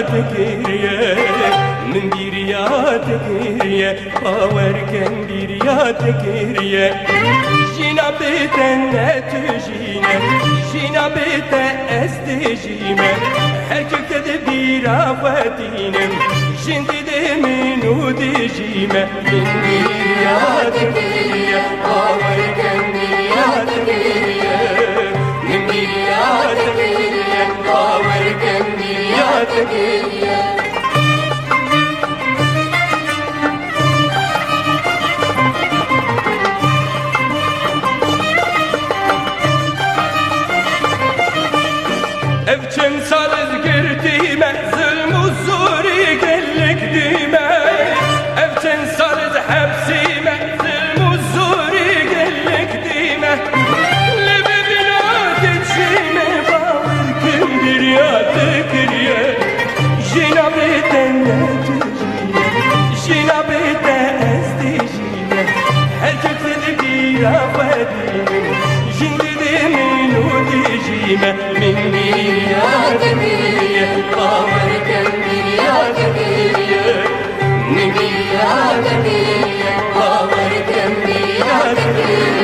تكريه من ديريا تكريه باوركن ديريا تكريه جينا بيتنا تجينا جينا بيتا استجيما هركب تدبيرا فاتينا جندي دمينو دجيما من ديريا تكريه باوركن ديريا تكريه من ديريا تكريه باوركن ديريا تكريه Evçen sarız girdiğime zulmü zuri gellik dime Evçen sarız hepsime zulmü zuri gellik dime Lebedin ateşime bağır kimdir ya tekriye Jinabeten netüjime Jinabeten estijime Her köksede bir afedime Jindidimin udijime Min ديريا تكريه باوركن ديريا تكريه من ديريا تكريه باوركن ديريا تكريه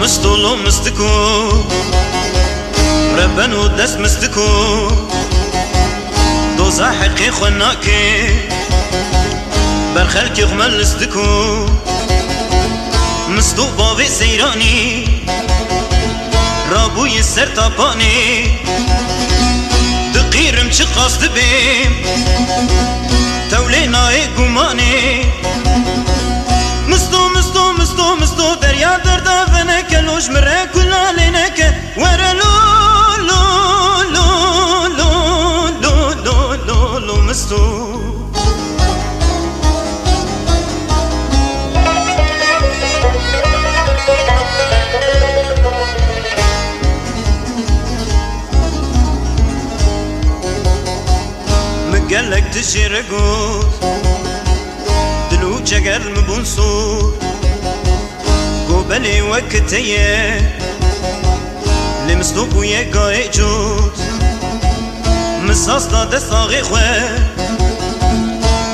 مستو مستكو ربنا دست مستكو دوزا حقي خناكي برخلكي خمل استكو مستو بابي سيراني رابوي السر طاباني دقيرم چه قاصد بيم تولينا اي قماني مستو مستو مستو مستو دريا دردا فنك لوش مرة كلا لينك ورا لو لو لو لو لو لو لو لو مستو مقالك تشيرقوت دلو جقر مبونسور قوبلي وكتيه لمستوب ويا قاي جوت مساس دا دستاغي خواه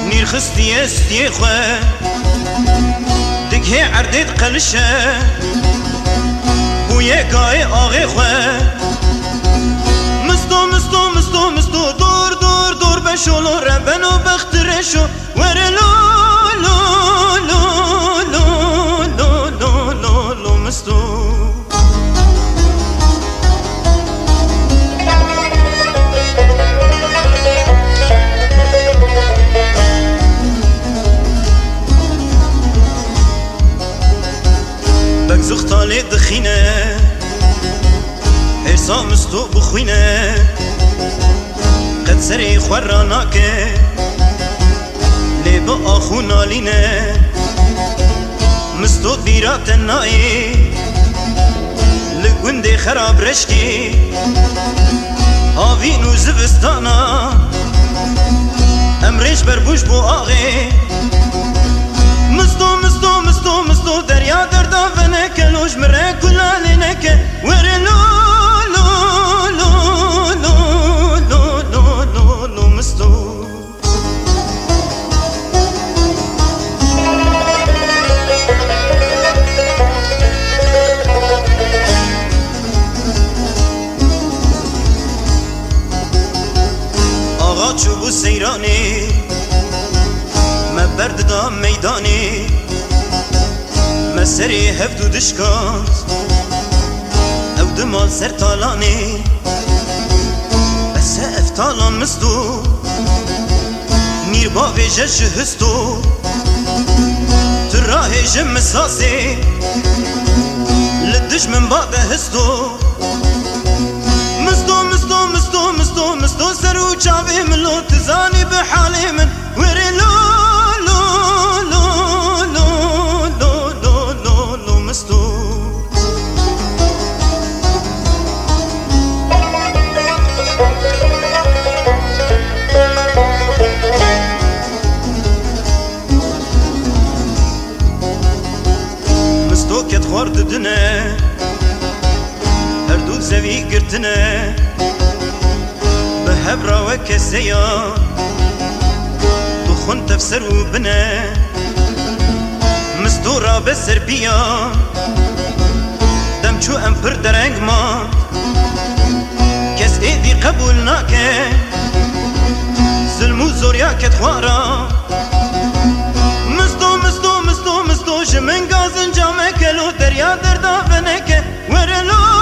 نير خستي استي خواه دقهي عرديد قلشه ويا قاي آغي خواه مستو مستو مستو مستو دور دور دور بشولو ربنو بخترشو ورلو لو لو لو لو لو لو لو مستو خوینه قد سری خوراناکه لیب آخو نالینه مستود بیرات نایی لگوند خراب رشکی آوین و زبستانا امریش بربوش بو آغی مستو دریا دردا ونکه لوش مره کلالی نکه وره لو مستو آغا چوبو سیرانی مبرد دا میدانی مسری هفت دشکات او دمال سر تالانی بس افتالان مستو میر باوی جش هستو تراه جم مساسي لدش من بعد هستو مستو سرو چاوی ملو تزانی بحالی من ویری لو مستو مستو کت خورد دنه هر دو زوی گرتنه به هبرا و کسیا تو خون تفسر و بنه مستو را بسر بیا دم چو ام پر درنگ ما کس ایدی قبول ناکه ظلم و زوریا کت خوارا مستو جمن گازن جامه کلو دریا دردا بنکه وره لو